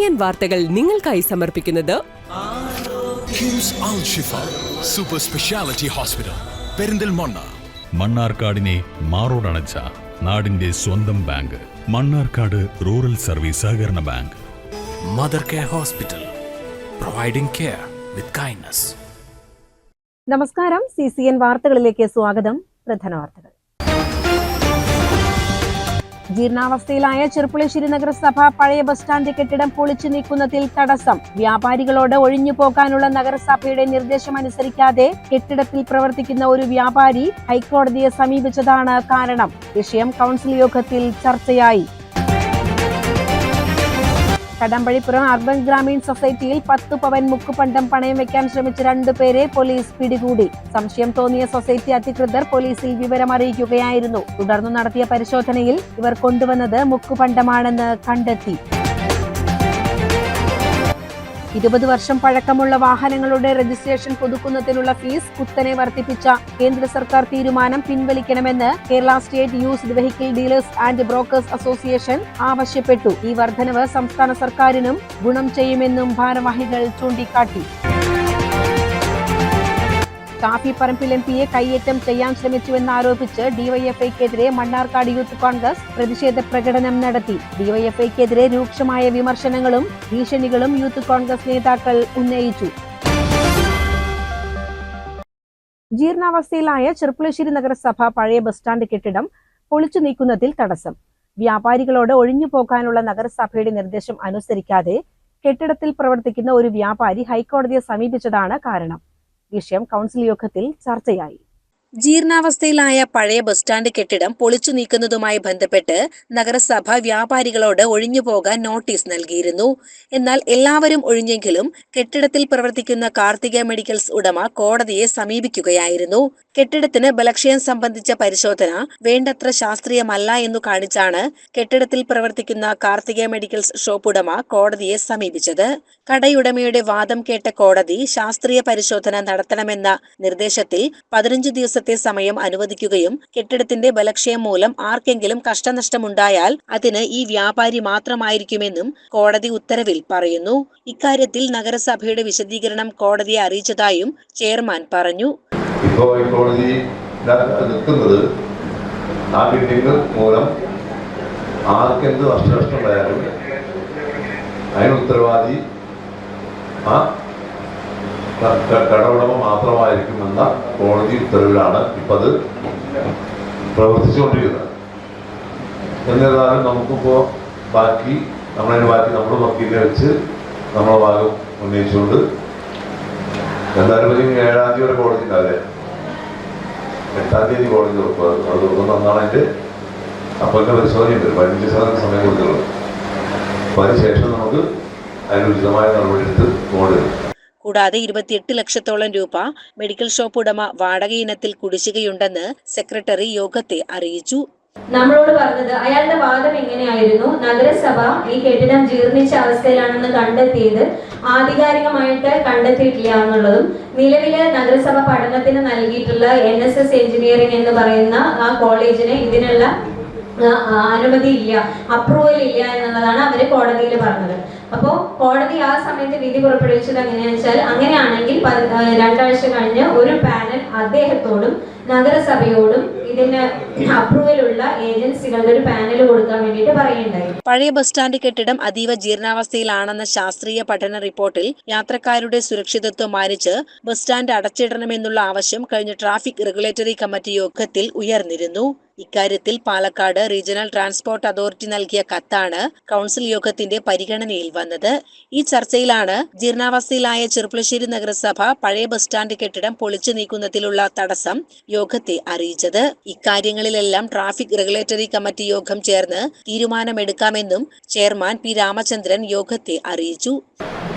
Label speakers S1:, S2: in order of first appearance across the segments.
S1: CCN വാർത്തകൾ നിങ്ങൾക്കായി സമർപ്പിക്കുന്നത്
S2: കിംസ് അൽ ഷിഫ സൂപ്പർ സ്പെഷ്യാലിറ്റി ഹോസ്പിറ്റൽ പെരിന്തൽമണ്ണ.
S3: മണ്ണാർക്കാടിനെ മാറോടണച്ച നാടിന്റെ സ്വന്തം ബാങ്ക് മണ്ണാർക്കാട് റൂറൽ സർവീസ് സഹകരണ bank.
S2: Mother care hospital, providing care with kindness.
S4: നമസ്കാരം, CCN വാർത്തകളിലേക്ക് സ്വാഗതം. പ്രധാന വാർത്തകൾ. ജീർണാവസ്ഥയിലായ ചെർപ്പുളശ്ശേരി നഗരസഭ പഴയ ബസ് സ്റ്റാൻഡ് കെട്ടിടം പൊളിച്ചു നീക്കുന്നതിൽ തടസ്സം. വ്യാപാരികളോട് ഒഴിഞ്ഞു പോകാനുള്ള നഗരസഭയുടെ നിർദ്ദേശം അനുസരിക്കാതെ കെട്ടിടത്തിൽ പ്രവർത്തിക്കുന്ന ഒരു വ്യാപാരി ഹൈക്കോടതിയെ സമീപിച്ചതാണ് കാരണം. വിഷയം കൗൺസിൽ യോഗത്തിൽ ചർച്ചയായി. കടമ്പഴിപ്പുറം അർബൻ ഗ്രാമീൺ സൊസൈറ്റിയിൽ 10 പവൻ മുക്കുപണ്ടം പണയം വെക്കാൻ ശ്രമിച്ച 2 പേരെ പോലീസ് പിടികൂടി. സംശയം തോന്നിയ സൊസൈറ്റി അധികൃതർ പോലീസിൽ വിവരം അറിയിക്കുകയായിരുന്നു. തുടർന്ന് നടത്തിയ പരിശോധനയിൽ ഇവർ കൊണ്ടുവന്നത് മുക്കുപണ്ടമാണെന്ന് കണ്ടെത്തി. 20 വർഷം പഴക്കമുള്ള വാഹനങ്ങളുടെ രജിസ്ട്രേഷൻ പുതുക്കുന്നതിനുള്ള ഫീസ് കുത്തനെ വർദ്ധിപ്പിച്ച കേന്ദ്ര സർക്കാർ തീരുമാനം പിൻവലിക്കണമെന്ന് Kerala state used vehicle dealers and brokers association ആവശ്യപ്പെട്ടു. ഈ വർധനവ് സംസ്ഥാന സർക്കാരിനും ഗുണം ചെയ്യുമെന്നും ഭാരവാഹികൾ ചൂണ്ടിക്കാട്ടി. ഷാഫി പറമ്പിൽ MPയെ കയ്യേറ്റം ചെയ്യാൻ ശ്രമിച്ചുവെന്നാരോപിച്ച് ഡിവൈഎഫ്ഐക്കെതിരെ മണ്ണാർക്കാട് യൂത്ത് കോൺഗ്രസ് പ്രതിഷേധ പ്രകടനം നടത്തി. ഡിവൈഎഫ്ഐക്കെതിരെ രൂക്ഷമായ വിമർശനങ്ങളും ഭീഷണികളും യൂത്ത് കോൺഗ്രസ് നേതാക്കൾ ഉന്നയിച്ചു. ജീർണാവസ്ഥയിലായ ചെർപ്പുളശ്ശേരി നഗരസഭ പഴയ ബസ് സ്റ്റാൻഡ് കെട്ടിടം പൊളിച്ചു നീക്കുന്നതിൽ തടസ്സം. വ്യാപാരികളോട് ഒഴിഞ്ഞു പോകാനുള്ള നഗരസഭയുടെ നിർദ്ദേശം അനുസരിക്കാതെ കെട്ടിടത്തിൽ പ്രവർത്തിക്കുന്ന ഒരു വ്യാപാരി ഹൈക്കോടതിയെ സമീപിച്ചതാണ് കാരണം. വിഷയം കൗൺസിൽ യോഗത്തിൽ ചർച്ചയായി. ജീർണാവസ്ഥയിലായ പഴയ ബസ് സ്റ്റാൻഡ് കെട്ടിടം പൊളിച്ചു നീക്കുന്നതുമായി ബന്ധപ്പെട്ട് നഗരസഭ വ്യാപാരികളോട് ഒഴിഞ്ഞുപോകാൻ നോട്ടീസ് നൽകിയിരുന്നു. എന്നാൽ എല്ലാവരും ഒഴിഞ്ഞെങ്കിലും കെട്ടിടത്തിൽ പ്രവർത്തിക്കുന്ന കാർത്തിക മെഡിക്കൽസ് ഉടമ കോടതിയെ സമീപിക്കുകയായിരുന്നു. കെട്ടിടത്തിന് ബലക്ഷയം സംബന്ധിച്ച പരിശോധന വേണ്ടത്ര ശാസ്ത്രീയമല്ല എന്നു കാണിച്ചാണ് കെട്ടിടത്തിൽ പ്രവർത്തിക്കുന്ന കാർത്തിക മെഡിക്കൽസ് ഷോപ്പ് ഉടമ കോടതിയെ സമീപിച്ചത്. കടയുടമയുടെ വാദം കേട്ട കോടതി ശാസ്ത്രീയ പരിശോധന നടത്തണമെന്ന നിർദ്ദേശത്തിൽ 15 ദിവസത്തെ സമയം അനുവദിക്കുകയും കെട്ടിടത്തിന്റെ ബലക്ഷയം മൂലം ആർക്കെങ്കിലും കഷ്ടനഷ്ടമുണ്ടായാൽ അതിന് ഈ വ്യാപാരി മാത്രമായിരിക്കുമെന്നും കോടതി ഉത്തരവിൽ പറയുന്നു. ഇക്കാര്യത്തിൽ നഗരസഭയുടെ വിശദീകരണം കോടതിയെ അറിയിച്ചതായും ചെയർമാൻ പറഞ്ഞു.
S5: ഇപ്പോൾ കോടതി നിൽക്കുന്നത് ആ ബിൽഡിംഗ് മൂലം ആർക്കെന്ത് നഷ്ടമുണ്ടായാലും അതിന് ഉത്തരവാദി ആ കടവുടമ മാത്രമായിരിക്കുമെന്ന കോടതി ഉത്തരവിലാണ് ഇപ്പം അത് പ്രവർത്തിച്ചുകൊണ്ടിരിക്കുന്നത്. എന്നിരുന്നാലും നമുക്കിപ്പോൾ നമ്മളതിന് ബാക്കി നമ്മുടെ വക്കീലിനെ വെച്ച് നമ്മളെ ഭാഗം ഉന്നയിച്ചുകൊണ്ട് എന്തായാലും 7-ാം തീയതി വരെ കോടതി ഉണ്ടാവില്ലേ, 8-ാം തീയതി കോടതി തുറക്കുക. അത് തുറക്കുന്ന അന്നാണ് അതിൻ്റെ അപ്പോഴത്തെ പരിശോധനയുണ്ട്. 15 ദിവസം സമയം കൊടുത്തുള്ളത്. അപ്പോൾ അതിനുശേഷം നമുക്ക് അതിന് ഉചിതമായ നടപടി എടുത്ത് പോകേണ്ടി.
S4: കൂടാതെ 28 ലക്ഷത്തോളം രൂപ മെഡിക്കൽ ഷോപ്പ് ഉടമ വാടക ഇനത്തിൽ കുടിശ്ശികയുണ്ടെന്ന് സെക്രട്ടറി യോഗത്തെ അറിയിച്ചു.
S6: നമ്മളോട് പറഞ്ഞത് അയാളുടെ വാദം എങ്ങനെയായിരുന്നു, നഗരസഭ ഈ കെട്ടിടം ജീർണിച്ച അവസ്ഥയിലാണെന്ന് കണ്ടെത്തിയത് ആധികാരികമായിട്ട് കണ്ടെത്തിയിട്ടില്ല എന്നുള്ളതും നിലവിലെ നഗരസഭ പഠനത്തിന് നൽകിയിട്ടുള്ള NSS എഞ്ചിനീയറിംഗ് എന്ന് പറയുന്ന ആ കോളേജിന് ഇതിനുള്ള അനുമതി ഇല്ല, അപ്രൂവൽ ഇല്ല എന്നുള്ളതാണ് അവര് കോടതിയിൽ പറഞ്ഞത്. അപ്പോൾ കോടതി ആ സമയത്ത് വിധി പുറപ്പെടുവിച്ചത് എങ്ങനെയാണെന്ന് വെച്ചാൽ, അങ്ങനെയാണെങ്കിൽ 2 ആഴ്ച കഴിഞ്ഞ് ഒരു പാനൽ അദ്ദേഹത്തോടും നഗരസഭയോടും ഇതിന് അപ്രൂവലുള്ള ഏജൻസികളുടെ ഒരു പാനൽ കൊടുക്കാൻ വേണ്ടിയിട്ട് പറയുണ്ടായി.
S4: പഴയ ബസ് സ്റ്റാൻഡ് കെട്ടിടം അതീവ ജീർണാവസ്ഥയിലാണെന്ന ശാസ്ത്രീയ പഠന റിപ്പോർട്ടിൽ യാത്രക്കാരുടെ സുരക്ഷിതത്വം മാനിച്ച് ബസ് സ്റ്റാൻഡ് അടച്ചിടണമെന്നുള്ള ആവശ്യം കഴിഞ്ഞ ട്രാഫിക് റെഗുലേറ്ററി കമ്മിറ്റി യോഗത്തിൽ ഉയർന്നിരുന്നു. ഇക്കാര്യത്തിൽ പാലക്കാട് റീജിയണൽ ട്രാൻസ്പോർട്ട് അതോറിറ്റി നൽകിയ കത്താണ് കൗൺസിൽ യോഗത്തിന്റെ പരിഗണനയിൽ വന്നത്. ഈ ചർച്ചയിലാണ് ജീർണാവസ്ഥയിലായ ചെർപ്പുളശ്ശേരി നഗരസഭ പഴയ ബസ് സ്റ്റാൻഡ് കെട്ടിടം പൊളിച്ചു നീക്കുന്നതിലുള്ള തടസ്സം യോഗത്തെ അറിയിച്ചത്. ഇക്കാര്യങ്ങളിലെല്ലാം ട്രാഫിക് റെഗുലേറ്ററി കമ്മിറ്റി യോഗം ചേർന്ന് തീരുമാനമെടുക്കാമെന്നും ചെയർമാൻ P. രാമചന്ദ്രൻ യോഗത്തെ അറിയിച്ചു.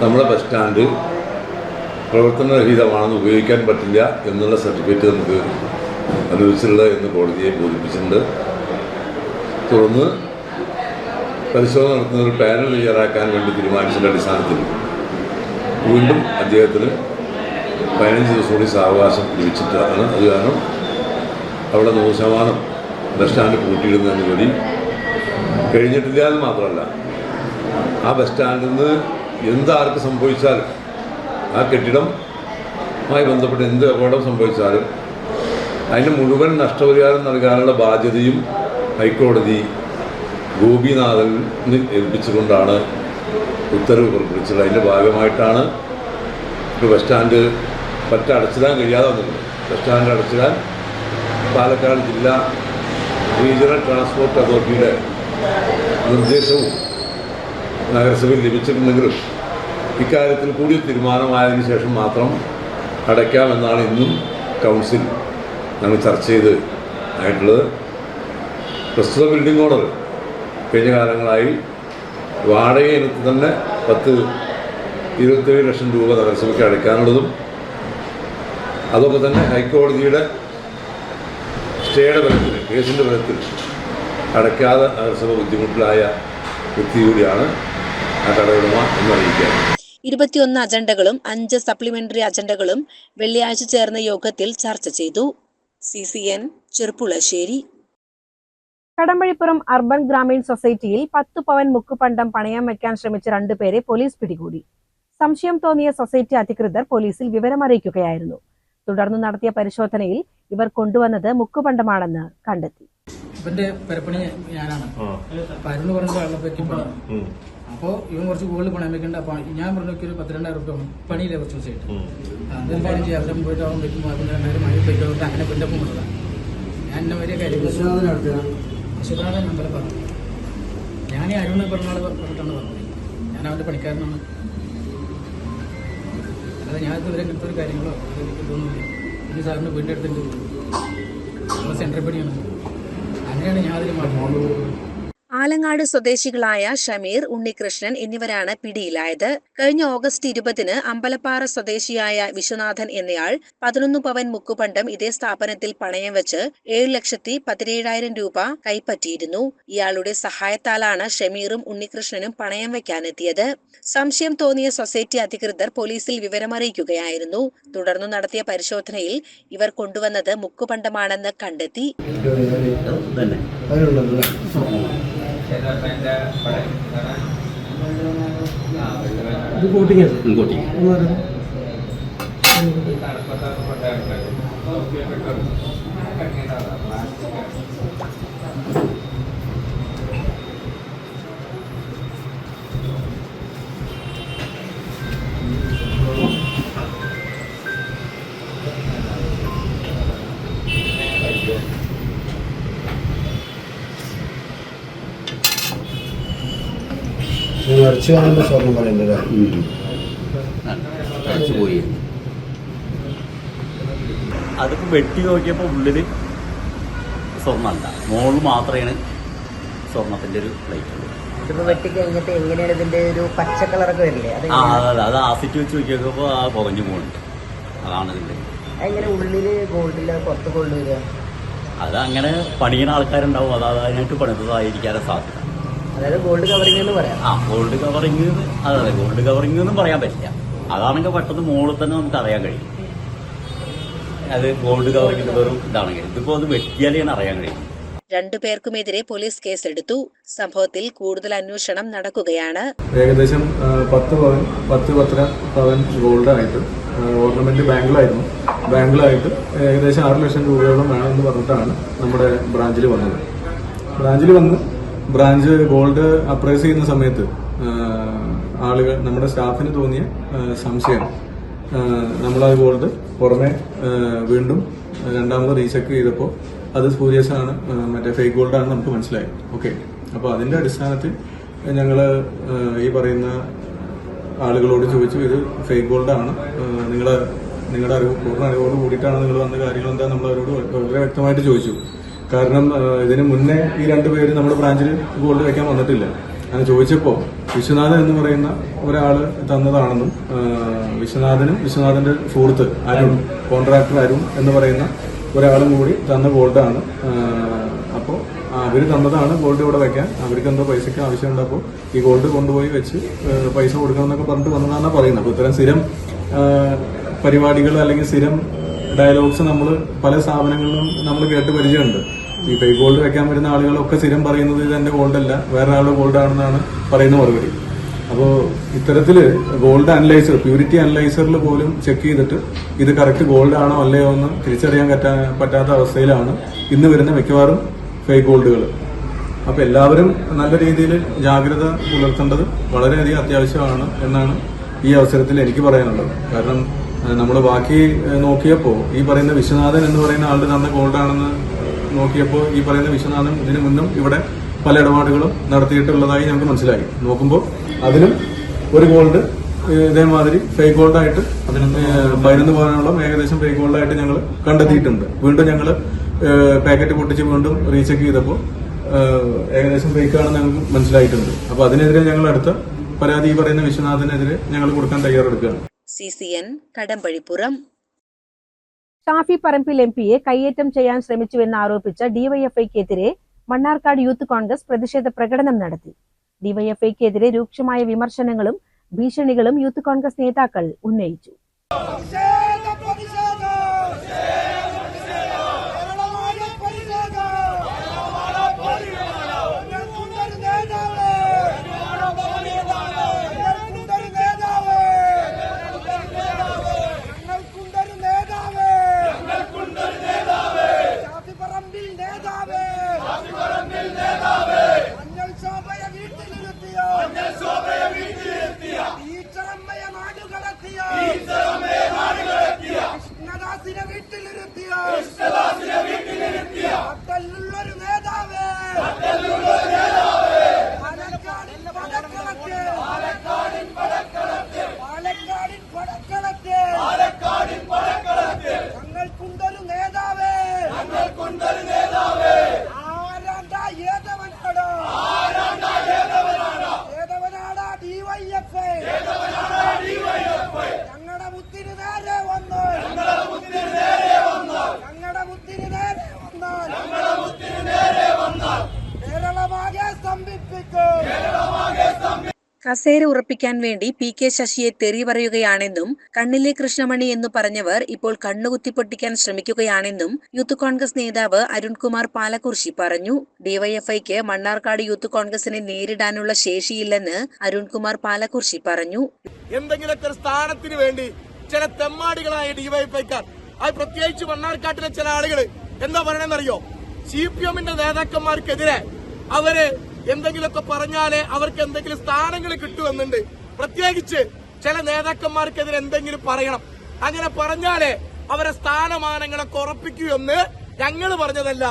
S5: നമ്മുടെ ബസ് സ്റ്റാൻഡ് പ്രവർത്തനരഹിതമാണെന്ന് ഉപയോഗിക്കാൻ പറ്റില്ല എന്നുള്ള സർട്ടിഫിക്കറ്റ് നമുക്ക് അനുവദിച്ചിട്ടുള്ളത് എന്ന് കോടതിയെ ബോധിപ്പിച്ചിട്ടുണ്ട്. തുടർന്ന് പരിശോധന നടത്തുന്ന ഒരു പാനൽ തയ്യാറാക്കാൻ വേണ്ടി തീരുമാനിച്ചതിൻ്റെ അടിസ്ഥാനത്തിൽ വീണ്ടും അദ്ദേഹത്തിന് 15 ദിവസം കൂടി സാവകാശം ലഭിച്ചിട്ടാണ്. അത് കാരണം അവിടെ 100% ബസ് സ്റ്റാൻഡ് പൂട്ടിയിടുന്നതിന് വേണ്ടി കഴിഞ്ഞിട്ടില്ല എന്ന് മാത്രമല്ല ആ ബസ് സ്റ്റാൻഡിൽ നിന്ന് എന്താർക്ക് സംഭവിച്ചാലും ആ കെട്ടിടവുമായി ബന്ധപ്പെട്ട് എന്ത് അപകടം സംഭവിച്ചാലും അതിന് മുഴുവൻ നഷ്ടപരിഹാരം നൽകാനുള്ള ബാധ്യതയും ഹൈക്കോടതി ഗോപിനാഥന് ഏൽപ്പിച്ചുകൊണ്ടാണ് ഉത്തരവ് പുറപ്പെടുവിച്ചത്. അതിൻ്റെ ഭാഗമായിട്ടാണ് ഇപ്പോൾ ബസ് സ്റ്റാൻഡ് അടച്ചിടാൻ കഴിയാതെ വന്നിട്ടുണ്ട്. ബസ് സ്റ്റാൻഡ് അടച്ചിടാൻ പാലക്കാട് ജില്ലാ റീജിയണൽ ട്രാൻസ്പോർട്ട് അതോറിറ്റിയുടെ നിർദ്ദേശവും നഗരസഭയിൽ ലഭിച്ചിട്ടുണ്ടെങ്കിലും ഇക്കാര്യത്തിൽ കൂടി തീരുമാനമായതിനു ശേഷം മാത്രം അടയ്ക്കാമെന്നാണ് ഇന്നും കൗൺസിൽ ഞങ്ങൾ ചർച്ച ചെയ്ത് ആയിട്ടുള്ളത്. പ്രസ്തുത ബിൽഡിംഗ് ഓണർ കഴിഞ്ഞ കാലങ്ങളായി വാടക ഇനത്തിൽ തന്നെ 27 ലക്ഷം രൂപ നഗരസഭയ്ക്ക് അടയ്ക്കാനുള്ളതും അതൊക്കെ തന്നെ ഹൈക്കോടതിയുടെ സ്റ്റേയുടെ ബലത്തിൽ കേസിൻ്റെ ബലത്തിൽ അടയ്ക്കാതെ നഗരസഭ ബുദ്ധിമുട്ടിലായ വ്യക്തി കൂടിയാണ് ആ കടയുടമ എന്നറിയിക്കുക.
S7: 21 അജണ്ടകളും 5 സപ്ലിമെന്ററി അജണ്ടകളും വെള്ളിയാഴ്ച ചേർന്ന യോഗത്തിൽ ചർച്ച ചെയ്തു. CCN ചെറുപ്പുളശ്ശേരി.
S4: കടമ്പഴിപ്പുറം അർബൻ ഗ്രാമീൺ സൊസൈറ്റിയിൽ 10 പവൻ മുക്കുപണ്ടം പണയം വയ്ക്കാൻ ശ്രമിച്ച 2 പേരെ പോലീസ് പിടികൂടി. സംശയം തോന്നിയ സൊസൈറ്റി അധികൃതർ പോലീസിൽ വിവരമറിയിക്കുകയായിരുന്നു. തുടർന്ന് നടത്തിയ പരിശോധനയിൽ ഇവർ കൊണ്ടുവന്നത് മുക്കുപണ്ടമാണെന്ന് കണ്ടെത്തി.
S8: ഇവന്റെ പെരപ്പണി ഞാനാണ്. അപ്പൊ അരുണ് പറഞ്ഞ ആളെ പറ്റി അപ്പോ ഇവൻ കുറച്ച് ഗോൾഡ് പണയം വെക്കണ്ട. അപ്പൊ ഞാൻ പറഞ്ഞു ഒരു 12,000 രൂപ പണിയില്ലേ കുറച്ച് ദിവസമായിട്ട് അതൊരു കാര്യം ചെയ്യാം. അവരെ പോയിട്ട് അവൻ വെക്കുമ്പോൾ 12,000 മണി പോയിട്ട് അങ്ങനെ പിന്നപ്പം കൊണ്ടതാണ്. ഞാൻ എന്നെ വലിയ കാര്യം വിശ്വനാഥൻ നമ്പർ പറഞ്ഞു. ഞാൻ ഈ അരുണ് പറഞ്ഞ ആള് പറഞ്ഞിട്ടാണ് പറഞ്ഞത്. ഞാൻ അവന്റെ പണിക്കാരനാണ്. അല്ലാതെ ഞാൻ ഇതുവരെ ഇങ്ങനത്തെ ഒരു കാര്യങ്ങളോ ഇതൊന്നുമില്ല. ഇനി സാറിന് വീടിൻ്റെ അടുത്തുണ്ട്. നമ്മളെ സെൻട്രൽ പണിയാണ്. അങ്ങനെയാണ് ഞാൻ അതിൽ മാറ്റുന്നത്.
S7: ആലങ്ങാട് സ്വദേശികളായ ഷമീർ, ഉണ്ണികൃഷ്ണൻ എന്നിവരാണ് പിടിയിലായത്. കഴിഞ്ഞ ഓഗസ്റ്റ് 20-ന് അമ്പലപ്പാറ സ്വദേശിയായ വിശ്വനാഥൻ എന്നയാൾ 11 പവൻ മുക്കുപണ്ടം ഇതേ സ്ഥാപനത്തിൽ പണയം വെച്ച് 7,17,000 രൂപ കൈപ്പറ്റിയിരുന്നു. ഇയാളുടെ സഹായത്താലാണ് ഷമീറും ഉണ്ണികൃഷ്ണനും പണയം വെക്കാനെത്തിയത്. സംശയം തോന്നിയ സൊസൈറ്റി അധികൃതർ പോലീസിൽ വിവരമറിയിക്കുകയായിരുന്നു. തുടർന്ന് നടത്തിയ പരിശോധനയിൽ ഇവർ കൊണ്ടുവന്നത് മുക്കുപണ്ടമാണെന്ന് കണ്ടെത്തി.
S8: ഇത് കോട്ടിങ്
S9: അടിച്ചു വാങ്ങുന്ന സ്വർണം പറയുന്നത്
S10: പോയി. അതിപ്പോൾ വെട്ടി നോക്കിയപ്പോൾ ഉള്ളിൽ സ്വർണ്ണമല്ല, മോള് മാത്രമാണ് സ്വർണത്തിന്റെ ഒരു പ്ലേറ്റ് ഉള്ളൂ.
S11: വെട്ടി കഴിഞ്ഞിട്ട് എങ്ങനെയാണ് ഇതിന്റെ ഒരു പച്ച കളറൊക്കെ വരില്ലേ?
S10: അത് ആസിറ്റ് വെച്ച് നോക്കിയപ്പോൾ ആ പുകഞ്ഞു പോകുന്നുണ്ട്. അതാണ് ഇതിന്റെ.
S11: എങ്ങനെ ഉള്ളില് ഗോൾഡില്ല പുറത്ത് ഗോൾഡ് വരിക?
S10: അത് അങ്ങനെ പണിയുന്ന ആൾക്കാരുണ്ടാവും. അതിനായിട്ട് പണിതതായിരിക്കാനും സാധ്യത.
S11: അതായത് ഗോൾഡ് കവറിംഗ് എന്ന് പറയാം.
S10: Gold covering. അതെ, ഗോൾഡ് കവറിംഗ് എന്നും പറയാൻ പറ്റില്ല. അതാണെങ്കിൽ പെട്ടെന്ന് മുകളിൽ തന്നെ നമുക്ക് അറിയാൻ കഴിയും. അത് ഗോൾഡ് കവറിംഗ് വെറും ഇതാണെങ്കിൽ ഇതിപ്പോ അത് വെട്ടിയാലേ അറിയാൻ കഴിയും.
S7: 2 പേർക്കുമെതിരെ പോലീസ് കേസെടുത്തു. സംഭവത്തിൽ കൂടുതൽ അന്വേഷണം നടക്കുകയാണ്.
S12: ഏകദേശം 10 പവൻ ഗോൾഡ് ആയിട്ട് ഓർണമെന്റ് ബാങ്കിലായിട്ട് ഏകദേശം 6 ലക്ഷം രൂപയോളം വേണമെന്ന് പറഞ്ഞിട്ടാണ് നമ്മുടെ ബ്രാഞ്ചിൽ വന്ന് ബ്രാഞ്ച് ഗോൾഡ് അപ്രൈസ് ചെയ്യുന്ന സമയത്ത് ആളുകൾ, നമ്മുടെ സ്റ്റാഫിന് തോന്നിയ സംശയം, നമ്മളത് ഗോൾഡ് പുറമെ വീണ്ടും രണ്ടാമത് റീചെക്ക് ചെയ്തപ്പോൾ അത് സ്പൂരിയസ് ആണ്, മറ്റേ ഫേക്ക് ഗോൾഡാണ് നമുക്ക് മനസ്സിലായി. ഓക്കെ, അപ്പോൾ അതിന്റെ അടിസ്ഥാനത്തിൽ ഞങ്ങൾ ഈ പറയുന്ന ആളുകളോട് ചോദിച്ചു, ഇത് ഫേക്ക് ഗോൾഡാണ്, നിങ്ങളുടെ പൂർണ്ണ അറിവോട് കൂടിയിട്ടാണ് നിങ്ങൾ വന്ന കാര്യങ്ങൾ എന്താ നമ്മൾ അവരോട് വളരെ വ്യക്തമായിട്ട് ചോദിച്ചു. കാരണം ഇതിന് മുന്നേ ഈ 2 പേര് നമ്മുടെ ബ്രാഞ്ചിൽ ഗോൾഡ് വെക്കാൻ വന്നിട്ടില്ല. അങ്ങനെ ചോദിച്ചപ്പോൾ വിശ്വനാഥൻ എന്ന് പറയുന്ന ഒരാൾ തന്നതാണെന്നും വിശ്വനാഥന്റെ സുഹൃത്ത് അരുൺ, കോൺട്രാക്ടർ അരുൺ എന്ന് പറയുന്ന ഒരാളും കൂടി തന്ന ഗോൾഡാണ്. അപ്പോൾ അവർ തന്നതാണ് ഗോൾഡ് ഇവിടെ വെക്കാൻ. അവർക്ക് എന്തോ പൈസയ്ക്ക് ആവശ്യമുണ്ട്. അപ്പോൾ ഈ ഗോൾഡ് കൊണ്ടുപോയി വെച്ച് പൈസ കൊടുക്കണം എന്നൊക്കെ പറഞ്ഞിട്ട് വന്നതാണെന്നാണ് പറയുന്നത്. അപ്പോൾ ഇത്തരം സ്ഥിരം പരിപാടികൾ അല്ലെങ്കിൽ സ്ഥിരം ഡയലോഗ്സ് നമ്മൾ പല സ്ഥാപനങ്ങളിലും നമ്മൾ കേട്ട് പരിചയമുണ്ട്. ഈ ഫേക്ക് ഗോൾഡ് വെക്കാൻ വരുന്ന ആളുകളൊക്കെ സ്ഥിരം പറയുന്നത് ഇത് എന്റെ ഗോൾഡല്ല, വേറെ ആളുടെ ഗോൾഡാണെന്നാണ് പറയുന്ന മറുപടി. അപ്പോൾ ഇത്തരത്തിൽ ഗോൾഡ് അനലൈസർ, പ്യൂരിറ്റി അനലൈസറിൽ പോലും ചെക്ക് ചെയ്തിട്ട് ഇത് കറക്റ്റ് ഗോൾഡ് ആണോ അല്ലയോ എന്ന് തിരിച്ചറിയാൻ പറ്റാത്ത അവസ്ഥയിലാണ് ഇന്ന് വരുന്ന മിക്കവാറും ഫേക്ക് ഗോൾഡുകൾ. അപ്പോൾ എല്ലാവരും നല്ല രീതിയിൽ ജാഗ്രത പുലർത്തേണ്ടത് വളരെയധികം അത്യാവശ്യമാണ് എന്നാണ് ഈ അവസരത്തിൽ എനിക്ക് പറയാനുള്ളത്. കാരണം നമ്മൾ ബാക്കി നോക്കിയപ്പോൾ ഈ പറയുന്ന വിശ്വനാഥൻ എന്ന് പറയുന്ന ആളുടെ തന്നെ ഗോൾഡാണെന്ന് നോക്കിയപ്പോൾ ഈ പറയുന്ന വിശ്വനാഥൻ ഇതിനു മുന്നും ഇവിടെ പല ഇടപാടുകളും നടത്തിയിട്ടുള്ളതായി ഞങ്ങൾക്ക് മനസ്സിലായി. നോക്കുമ്പോൾ അതിലും ഒരു ഗോൾഡ് ഇതേമാതിരി ഫേക്ക് ഗോൾഡായിട്ട് 11 പവനോളം ഏകദേശം ഫേക്ക് ഗോൾഡായിട്ട് ഞങ്ങൾ കണ്ടെത്തിയിട്ടുണ്ട്. വീണ്ടും ഞങ്ങൾ പാക്കറ്റ് പൊട്ടിച്ച് വീണ്ടും റീചെക്ക് ചെയ്തപ്പോൾ ഏകദേശം ഫേക്കാണെന്ന് ഞങ്ങൾക്ക് മനസ്സിലായിട്ടുണ്ട്. അപ്പോൾ അതിനെതിരെ ഞങ്ങൾ അടുത്ത പരാതി ഈ പറയുന്ന വിശ്വനാഥിനെതിരെ ഞങ്ങൾ കൊടുക്കാൻ തയ്യാറെടുക്കുകയാണ്.
S7: CCN കടമ്പഴിപ്പുറം.
S4: ഷാഫി പറമ്പിൽ MP-യെ കയ്യേറ്റം ചെയ്യാൻ ശ്രമിച്ചുവെന്ന് ആരോപിച്ച ഡിവൈഎഫ്ഐക്കെതിരെ മണ്ണാർക്കാട് യൂത്ത് കോൺഗ്രസ് പ്രതിഷേധ പ്രകടനം നടത്തി. ഡിവൈഎഫ്ഐക്കെതിരെ രൂക്ഷമായ വിമർശനങ്ങളും ഭീഷണികളും യൂത്ത് കോൺഗ്രസ് നേതാക്കൾ ഉന്നയിച്ചു.
S7: കസേര ഉറപ്പിക്കാൻ വേണ്ടി PK ശശിയെ തെറി പറയുകയാണെന്നും കണ്ണിലെ കൃഷ്ണമണി എന്ന് പറഞ്ഞവർ ഇപ്പോൾ കണ്ണുകുത്തിപ്പൊട്ടിക്കാൻ ശ്രമിക്കുകയാണെന്നും യൂത്ത് കോൺഗ്രസ് നേതാവ് അരുൺകുമാർ പാലക്കുറിശി പറഞ്ഞു. ഡിവൈഎഫ്ഐക്ക് മണ്ണാർക്കാട് യൂത്ത് കോൺഗ്രസിനെ നേരിടാനുള്ള ശേഷിയില്ലെന്ന് അരുൺകുമാർ പാലക്കുറിശി പറഞ്ഞു.
S13: എന്തെങ്കിലുമൊക്കെ ഒരു സ്ഥാനത്തിന് വേണ്ടി ചില തെമ്മാടികളായ ഡിവൈഎഫ്ഐക്കാർ, അത് പ്രത്യേകിച്ച് മണ്ണാർക്കാട്ടിലെ ചില ആളുകൾ എന്താ പറയണെന്നറിയോ, CPM-ന്റെ നേതാക്കന്മാർക്കെതിരെ അവര് എന്തെങ്കിലുമൊക്കെ പറഞ്ഞാലേ അവർക്ക് എന്തെങ്കിലും സ്ഥാനങ്ങൾ കിട്ടുമെന്നുണ്ട്. പ്രത്യേകിച്ച് ചില നേതാക്കന്മാർക്കെതിരെ എന്തെങ്കിലും പറയണം, അങ്ങനെ പറഞ്ഞാലേ അവരെ സ്ഥാനമാനങ്ങളൊക്കെ ഉറപ്പിക്കൂ ഞങ്ങൾ പറഞ്ഞതല്ല.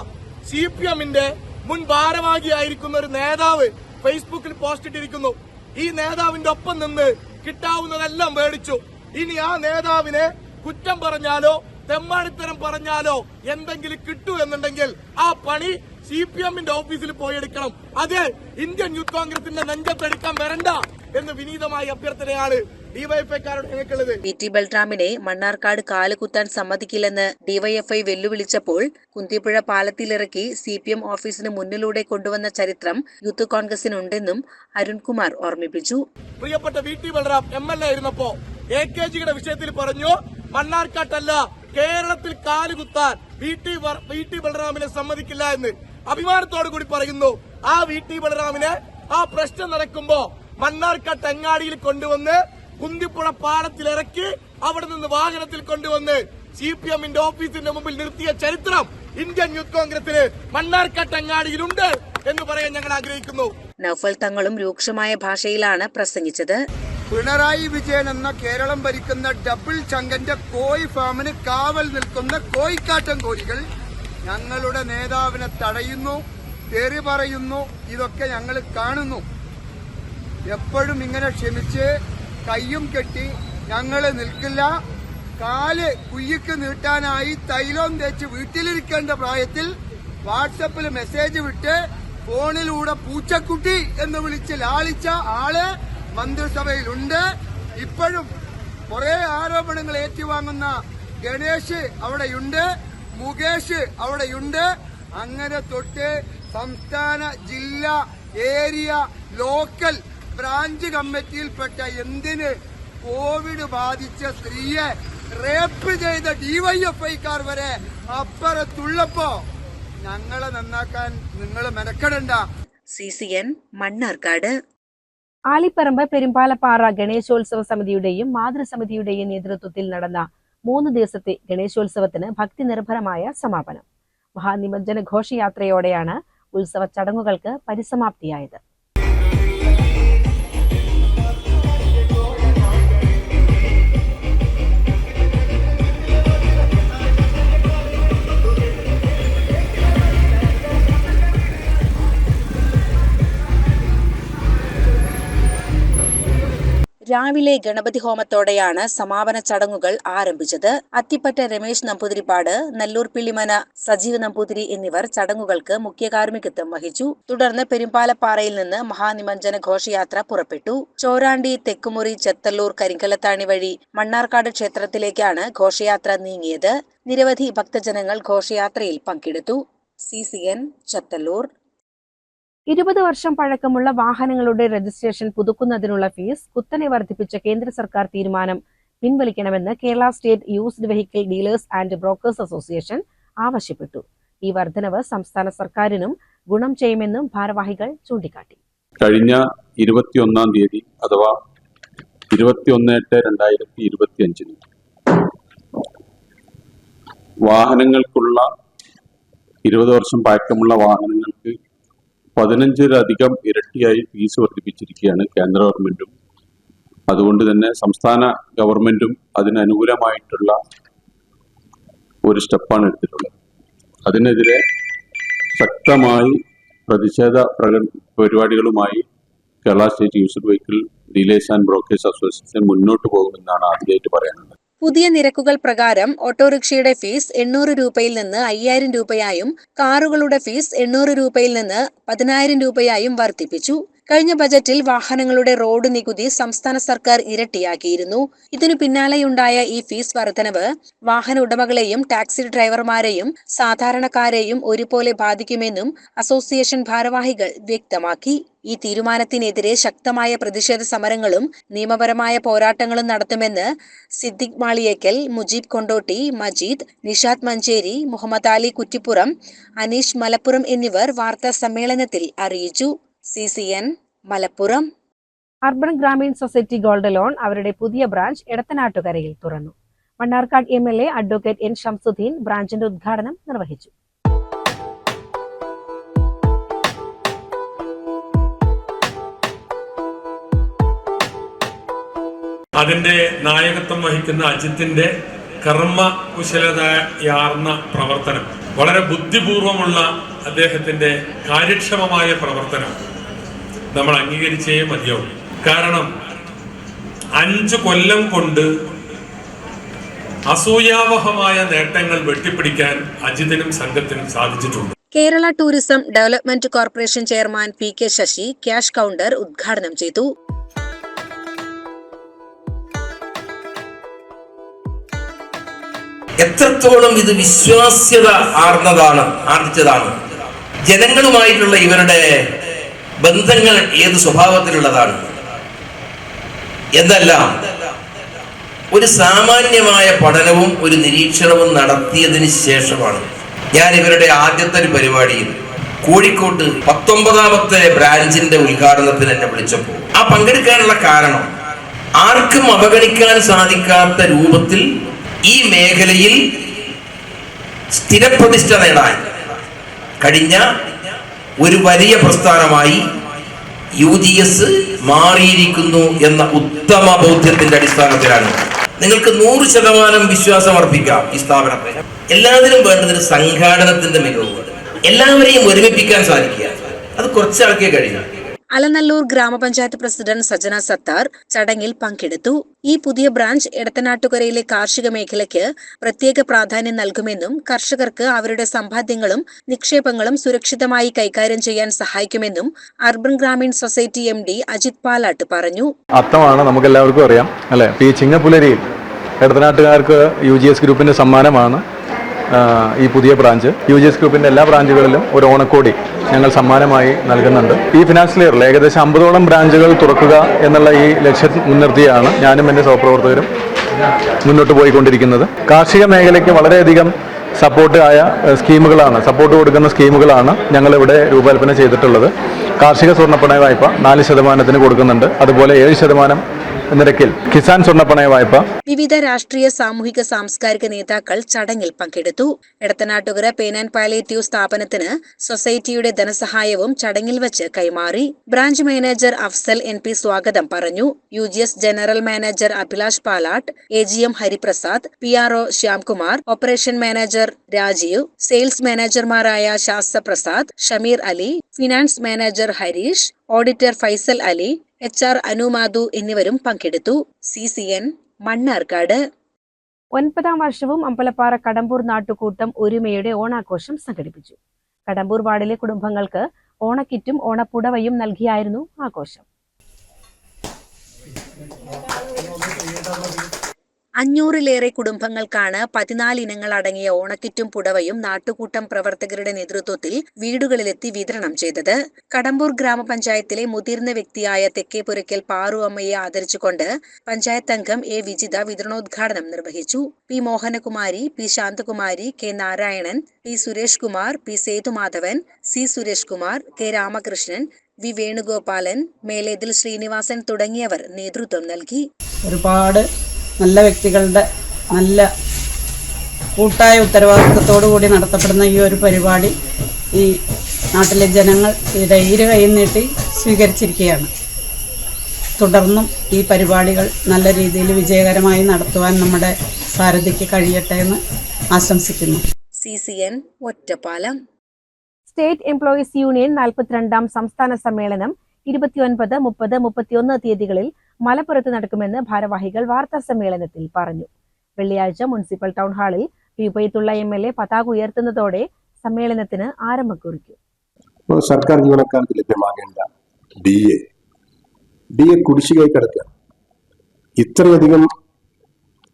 S13: CPM-ന്റെ മുൻ ഭാരവാഹിയായിരിക്കുന്ന ഒരു നേതാവ് ഫേസ്ബുക്കിൽ പോസ്റ്റ് ഇട്ടിരിക്കുന്നു. ഈ നേതാവിന്റെ ഒപ്പം നിന്ന് കിട്ടാവുന്നതെല്ലാം മേടിച്ചു. ഇനി ആ നേതാവിനെ കുറ്റം പറഞ്ഞാലോ തെമ്മാടിത്തരം പറഞ്ഞാലോ എന്തെങ്കിലും കിട്ടൂ എന്നുണ്ടെങ്കിൽ ആ പണി CPM-ന്റെ ഓഫീസിൽ പോയി എടുക്കണം. അത് ഇന്ത്യൻ യൂത്ത് കോൺഗ്രസിന്റെ നെഞ്ചത്തെടുക്കാൻ വരണ്ട എന്ന് വിനീതമായ അഭ്യർത്ഥനയാണ് ഡിവൈഎഫ്ഐക്കാരോട് ഞങ്ങൾക്കുള്ളത്.
S7: PT ബൽറാമിനെ മണ്ണാർക്കാട് കാലുകുത്താൻ സമ്മതിക്കില്ലെന്ന് ഡിവൈഎഫ്ഐ വെല്ലുവിളിച്ചപ്പോൾ കുന്തിപ്പുഴ പാലത്തിലിറക്കി CPM ഓഫീസിന് മുന്നിലൂടെ കൊണ്ടുവന്ന ചരിത്രം യൂത്ത് കോൺഗ്രസിനുണ്ടെന്നും അരുൺകുമാർ ഓർമ്മിപ്പിച്ചു.
S13: പ്രിയപ്പെട്ട VT ബൽറാം MLA ആയിരുന്നപ്പോ AKGയുടെ വിഷയത്തിൽ പറഞ്ഞു, മണ്ണാർക്കാട്ടല്ല കേരളത്തിൽ കാലുകുത്താൻ VT ബൽറാമിനെ സമ്മതിക്കില്ല എന്ന് അഭിമാനത്തോടു കൂടി പറയുന്നു. ആ VT ബൽറാമിനെ ആ പ്രശ്നം നടക്കുമ്പോ മണ്ണാർക്കാട്ട് അങ്ങാടിയിൽ കൊണ്ടുവന്ന് കുന്തിപ്പുഴ പാലത്തിലിറക്കി അവിടെ നിന്ന് വാഹനത്തിൽ കൊണ്ടുവന്ന് CPM-ന്റെ ഓഫീസിന്റെ മുമ്പിൽ നിർത്തിയ ചരിത്രം ഇന്ത്യൻ യൂത്ത് കോൺഗ്രസിന് മണ്ണാർക്കാട്ട് അങ്ങാടിയിലുണ്ട് എന്ന് പറയാൻ ഞങ്ങൾ ആഗ്രഹിക്കുന്നു.
S7: നൌഫൽ തങ്ങളും രൂക്ഷമായ ഭാഷയിലാണ് പ്രസംഗിച്ചത്.
S14: പിണറായി വിജയൻ എന്ന കേരളം ഭരിക്കുന്ന ഡബിൾ ചങ്കന്റെ കോഴി ഫാമിന് കാവൽ നിൽക്കുന്ന കോഴിക്കാട്ടൻ കോഴികൾ ഞങ്ങളുടെ നേതാവിനെ തടയുന്നു, തെറി പറയുന്നു. ഇതൊക്കെ ഞങ്ങൾ കാണുന്നു. എപ്പോഴും ഇങ്ങനെ ക്ഷമിച്ച് കയ്യും കെട്ടി ഞങ്ങൾ നിൽക്കില്ല. കാല് കുയ്യിക്ക് നീട്ടാനായി തൈലം തേച്ച് വീട്ടിലിരിക്കേണ്ട പ്രായത്തിൽ വാട്സപ്പിൽ മെസ്സേജ് വിട്ട് ഫോണിലൂടെ പൂച്ചക്കുട്ടി എന്ന് വിളിച്ച് ലാളിച്ച ആള് മന്ത്രിസഭയിലുണ്ട്. ഇപ്പോഴും കുറെ ആരോപണങ്ങൾ ഏറ്റുവാങ്ങുന്ന ഗണേഷ് അവിടെയുണ്ട്, മുകേഷ് അവിടെയുണ്ട്. അങ്ങനെ തൊട്ട് സംസ്ഥാന, ജില്ലാ, ഏരിയ, ലോക്കൽ ബ്രാഞ്ച് കമ്മിറ്റിയിൽപ്പെട്ട എന്തിന് കോവിഡ് ബാധിച്ച സ്ത്രീയെ റേപ്പ് ചെയ്ത ഡിവൈഎഫ്ഐക്കാർ വരെ അപ്പുറത്തുള്ളപ്പോ ഞങ്ങളെ നന്നാക്കാൻ നിങ്ങൾ മെനക്കെടണ്ട.
S7: CCN മണ്ണാർക്കാട്.
S4: ആലിപ്പറമ്പ് പെരുമ്പാലപ്പാറ ഗണേശോത്സവ സമിതിയുടെയും മാതൃസമിതിയുടെയും നേതൃത്വത്തിൽ നടന്ന 3 ദിവസത്തെ ഗണേശോത്സവത്തിന് ഭക്തി നിർഭരമായ സമാപനം. മഹാനിമജ്ജന ഘോഷയാത്രയോടെയാണ് ഉത്സവ ചടങ്ങുകൾക്ക് പരിസമാപ്തിയായത്.
S7: രാവിലെ ഗണപതി ഹോമത്തോടെയാണ് സമാപന ചടങ്ങുകൾ ആരംഭിച്ചത്. അത്തിപ്പറ്റ രമേശ് നമ്പൂതിരിപ്പാട്, നല്ലൂർ പിള്ളിമന സജീവ് നമ്പൂതിരി എന്നിവർ ചടങ്ങുകൾക്ക് മുഖ്യ കാർമ്മികത്വം വഹിച്ചു. തുടർന്ന് പെരുമ്പാലപ്പാറയിൽ നിന്ന് മഹാനിമജ്ജന ഘോഷയാത്ര പുറപ്പെട്ടു. ചോരാണ്ടി, തെക്കുമുറി, ചെത്തല്ലൂർ, കരിങ്കലത്താണി വഴി മണ്ണാർക്കാട് ക്ഷേത്രത്തിലേക്കാണ് ഘോഷയാത്ര നീങ്ങിയത്. നിരവധി ഭക്തജനങ്ങൾ ഘോഷയാത്രയിൽ പങ്കെടുത്തു. CCN ചെത്തല്ലൂർ.
S4: 20 വർഷം പഴക്കമുള്ള വാഹനങ്ങളുടെ രജിസ്ട്രേഷൻ പുതുക്കുന്നതിനുള്ള ഫീസ് കുത്തനെ വർദ്ധിപ്പിച്ച കേന്ദ്ര സർക്കാർ തീരുമാനം പിൻവലിക്കണമെന്ന് Kerala state used vehicle dealers and brokers association ആവശ്യപ്പെട്ടു. ഈ വർധനവ് സംസ്ഥാന സർക്കാരിനും ഗുണം ചെയ്യുമെന്നും ഭാരവാഹികൾ ചൂണ്ടിക്കാട്ടി.
S15: കഴിഞ്ഞ 21-ാം തീയതി അഥവാ 21/8/2025 വാഹനങ്ങൾക്കുള്ള 20 വർഷം പഴക്കമുള്ള വാഹനങ്ങൾക്ക് 15-ലധികം ഇരട്ടിയായി ഫീസ് വർദ്ധിപ്പിച്ചിരിക്കുകയാണ് കേന്ദ്ര ഗവൺമെന്റും. അതുകൊണ്ട് തന്നെ സംസ്ഥാന ഗവൺമെന്റും അതിനനുകൂലമായിട്ടുള്ള ഒരു സ്റ്റെപ്പാണ് എടുത്തിട്ടുള്ളത്. അതിനെതിരെ ശക്തമായി പ്രതിഷേധ പരിപാടികളുമായി Kerala state used vehicle dealers and brokers association മുന്നോട്ട് പോകുമെന്നാണ് ആദ്യമായിട്ട് പറയാനുള്ളത്.
S7: പുതിയ നിരക്കുകൾ പ്രകാരം ഓട്ടോറിക്ഷയുടെ ഫീസ് 800 രൂപയിൽ നിന്ന് 5000 രൂപയായും കാറുകളുടെ ഫീസ് 800 രൂപയിൽ നിന്ന് 10000 രൂപയായും വർദ്ധിപ്പിച്ചു. കഴിഞ്ഞ ബജറ്റിൽ വാഹനങ്ങളുടെ റോഡ് നികുതി സംസ്ഥാന സർക്കാർ ഇരട്ടിയാക്കിയിരുന്നു. ഇതിനു പിന്നാലെയുണ്ടായ ഈ ഫീസ് വർധനവ് വാഹന ഉടമകളെയും ടാക്സി ഡ്രൈവർമാരെയും സാധാരണക്കാരെയും ഒരുപോലെ ബാധിക്കുമെന്നും അസോസിയേഷൻ ഭാരവാഹികൾ വ്യക്തമാക്കി. ഈ തീരുമാനത്തിനെതിരെ ശക്തമായ പ്രതിഷേധ സമരങ്ങളും നിയമപരമായ പോരാട്ടങ്ങളും നടത്തുമെന്ന് സിദ്ദിഖ് മാളിയേക്കൽ, മുജീബ് കൊണ്ടോട്ടി, മജീദ്, നിഷാദ് മഞ്ചേരി, മുഹമ്മദ് അലി കുറ്റിപ്പുറം, അനീഷ് മലപ്പുറം എന്നിവർ വാർത്താ സമ്മേളനത്തിൽ അറിയിച്ചു. CCN Malappuram.
S4: Urban Grameen society gold loan അവരുടെ പുതിയ ബ്രാഞ്ച് എടത്തനാട്ടുകരയിൽ തുറന്നു. Mannarkkad MLA advocate N. Shamsudheen ബ്രാഞ്ചിന്റെ ഉദ്ഘാടനം നിർവഹിച്ചു.
S2: അതിന്റെ നായകത്വം വഹിക്കുന്ന അജിത്തിന്റെ കർമ്മകുശലതയാർന്ന പ്രവർത്തനം, വളരെ ബുദ്ധിപൂർവമുള്ള അദ്ദേഹത്തിന്റെ കാര്യക്ഷമമായ പ്രവർത്തനം നമ്മൾ അംഗീകരിച്ചേ മതിയാവും. കാരണം 5 കൊല്ലം കൊണ്ട് അസൂയാവഹമായ നേട്ടങ്ങൾ വെട്ടിപ്പിടിക്കാൻ അജിതിനും സംഘത്തിനും സാധിച്ചിട്ടുണ്ട്.
S7: Kerala tourism development corporation chairman PK Sasi cash counter ഉദ്ഘാടനം ചെയ്തു.
S16: എത്രത്തോളം ഇത് വിശ്വാസ്യത ആർജിച്ചതാണ്, ജനങ്ങളുമായിട്ടുള്ള ഇവരുടെ ബന്ധങ്ങൾ ഏത് സ്വഭാവത്തിലുള്ളതാണ് എന്നെല്ലാം ഒരു സാമാന്യമായ പഠനവും ഒരു നിരീക്ഷണവും നടത്തിയതിന് ശേഷമാണ് ഞാൻ ഇവരുടെ ആദ്യത്തെ ഒരു പരിപാടിയിൽ കോഴിക്കോട്ട് 19ാമത്തെ ബ്രാഞ്ചിന്റെ ഉദ്ഘാടനത്തിന് എന്നെ വിളിച്ചപ്പോൾ ആ പങ്കെടുക്കാനുള്ള കാരണം ആർക്കും അവഗണിക്കാൻ സാധിക്കാത്ത രൂപത്തിൽ ഈ മേഖലയിൽ സ്ഥിരപ്രതിഷ്ഠ നേടാൻ കഴിഞ്ഞ ഒരു വലിയ പ്രസ്ഥാനമായി UGS മാറിയിരിക്കുന്നു എന്ന ഉത്തമ ബോധ്യത്തിന്റെ അടിസ്ഥാനത്തിലാണ്. നിങ്ങൾക്ക് 100% വിശ്വാസം അർപ്പിക്കാം ഈ സ്ഥാപനത്തെ. എല്ലാത്തിനും വേണ്ടതൊരു സംഘാടനത്തിന്റെ മികവ്, എല്ലാവരെയും ഒരുമിപ്പിക്കാൻ സാധിക്കുക. അത് കുറച്ചാൾക്കേ കഴിയും.
S7: അലനല്ലൂർ ഗ്രാമപഞ്ചായത്ത് പ്രസിഡന്റ് സജന സത്താർ ചടങ്ങിൽ പങ്കെടുത്തു. ഈ പുതിയ ബ്രാഞ്ച് എടത്തനാട്ടുകരയിലെ കാർഷിക മേഖലയ്ക്ക് പ്രത്യേക പ്രാധാന്യം നൽകുമെന്നും കർഷകർക്ക് അവരുടെ സമ്പാദ്യങ്ങളും നിക്ഷേപങ്ങളും സുരക്ഷിതമായി കൈകാര്യം ചെയ്യാൻ സഹായിക്കുമെന്നും urban Grameen society MD Ajith Palatt പറഞ്ഞു.
S12: അർത്ഥമാണ് നമുക്ക് എല്ലാവർക്കും അറിയാം അല്ലെ. ഈ ചിങ്ങപ്പുലരിയിൽ എടത്തനാട്ടുകാർക്ക് UGS ഗ്രൂപ്പിന്റെ സമ്മാനമാണ് ഈ പുതിയ ബ്രാഞ്ച്. UGS ഗ്രൂപ്പിന്റെ എല്ലാ ബ്രാഞ്ചുകളിലും ഒരു ഓണക്കോടി ഞങ്ങൾ സമ്മാനമായി നൽകുന്നുണ്ട്. ഈ ഫിനാൻഷ്യൽ ഇയറിൽ ഏകദേശം 50ഓളം ബ്രാഞ്ചുകൾ തുറക്കുക എന്നുള്ള ഈ ലക്ഷ്യം മുൻനിർത്തിയാണ് ഞാനും എൻ്റെ സഹപ്രവർത്തകരും മുന്നോട്ട് പോയിക്കൊണ്ടിരിക്കുന്നത്. കാർഷിക മേഖലയ്ക്ക് വളരെയധികം സപ്പോർട്ട് കൊടുക്കുന്ന സ്കീമുകളാണ് ഞങ്ങളിവിടെ രൂപകൽപ്പന ചെയ്തിട്ടുള്ളത്. കാർഷിക സ്വർണ്ണപ്പണയ വായ്പ 4% കൊടുക്കുന്നുണ്ട്. അതുപോലെ 7% നിരക്കിൽ കിസാൻ സ്വർണ്ണപ്പണയ വായ്പ.
S7: വിവിധ രാഷ്ട്രീയ, സാമൂഹിക, സാംസ്കാരിക നേതാക്കൾ ചടങ്ങിൽ പങ്കെടുത്തു. എടത്തനാട്ടുകര പെയിൻ ആൻഡ് പാലിയേറ്റീവ് സ്ഥാപനത്തിന് സൊസൈറ്റിയുടെ ധനസഹായവും ചടങ്ങിൽ വച്ച് കൈമാറി. ബ്രാഞ്ച് മാനേജർ അഫ്സൽ NP സ്വാഗതം പറഞ്ഞു. UGS general manager Abhilash Palatt, AGM Hariprasad, PRO Shyamkumar, operation manager Rajeev, sales മാനേജർമാരായ Sasthraprasad, Shameer Ali, finance manager Harish, auditor Faisal Ali, HR Anumadhu എന്നിവരും പങ്കെടുത്തു. CCN മണ്ണാർക്കാട്.
S4: 9ാം വർഷവും അമ്പലപ്പാറ കടമ്പൂർ നാട്ടുകൂട്ടം ഒരുമയുടെ ഓണാഘോഷം സംഘടിപ്പിച്ചു. കടമ്പൂർ വാർഡിലെ കുടുംബങ്ങൾക്ക് ഓണക്കിറ്റും ഓണപ്പുടവയും നൽകിയായിരുന്നു ആഘോഷം.
S7: 500-ലേറെ കുടുംബങ്ങൾക്കാണ് 14 ഇനങ്ങൾ അടങ്ങിയ ഓണക്കിറ്റും പുടവയും നാട്ടുകൂട്ടം പ്രവർത്തകരുടെ നേതൃത്വത്തിൽ വീടുകളിലെത്തി വിതരണം ചെയ്തത്. കടമ്പൂർ ഗ്രാമപഞ്ചായത്തിലെ മുതിർന്ന വ്യക്തിയായ തെക്കേപുരയ്ക്കൽ പാറു അമ്മയെ ആദരിച്ചുകൊണ്ട് പഞ്ചായത്ത് അംഗം A. വിജിത വിതരണോദ്ഘാടനം നിർവഹിച്ചു. P. Mohanakumari, P. Shanthakumari, K. Narayanan, P. Suresh Kumar, P. Sethumadhavan, C. Suresh Kumar, K. Ramakrishnan, V. Venugopalan, Melethil Sreenivasan തുടങ്ങിയവർ നേതൃത്വം നൽകി.
S17: ഒരുപാട് നല്ല വ്യക്തികളുടെ നല്ല കൂട്ടായ ഉത്തരവാദിത്വത്തോടു കൂടി നടത്തപ്പെടുന്ന ഈ ഒരു പരിപാടി ഈ നാട്ടിലെ ജനങ്ങൾ ഇരു കൈ നീട്ടി സ്വീകരിച്ചിരിക്കുകയാണ്. തുടർന്നും ഈ പരിപാടികൾ നല്ല രീതിയിൽ വിജയകരമായി നടത്തുവാൻ നമ്മുടെ സാരഥിക്ക് കഴിയട്ടെ എന്ന് ആശംസിക്കുന്നു.
S7: CCN Ottapalam.
S4: State employees union 42ാം സംസ്ഥാന സമ്മേളനം 29, 30, 31 തീയതികളിൽ മലപ്പുറത്ത് നടക്കുമെന്ന് ഭാരവാഹികൾ വാർത്താ സമ്മേളനത്തിൽ പറഞ്ഞു. വെള്ളിയാഴ്ച മുനിസിപ്പൽ ടൗൺ ഹാളിൽ പീപ്പയത്തുള്ള MLA പതാക ഉയർത്തുന്നതോടെ സമ്മേളനത്തിന് ആരംഭം കുറിക്കും.
S18: സർക്കാർ ജീവനക്കാർക്ക് ലഭ്യമാകേണ്ട DA കുടിശ്ശികയായി കിടക്കുക. ഇത്രയധികം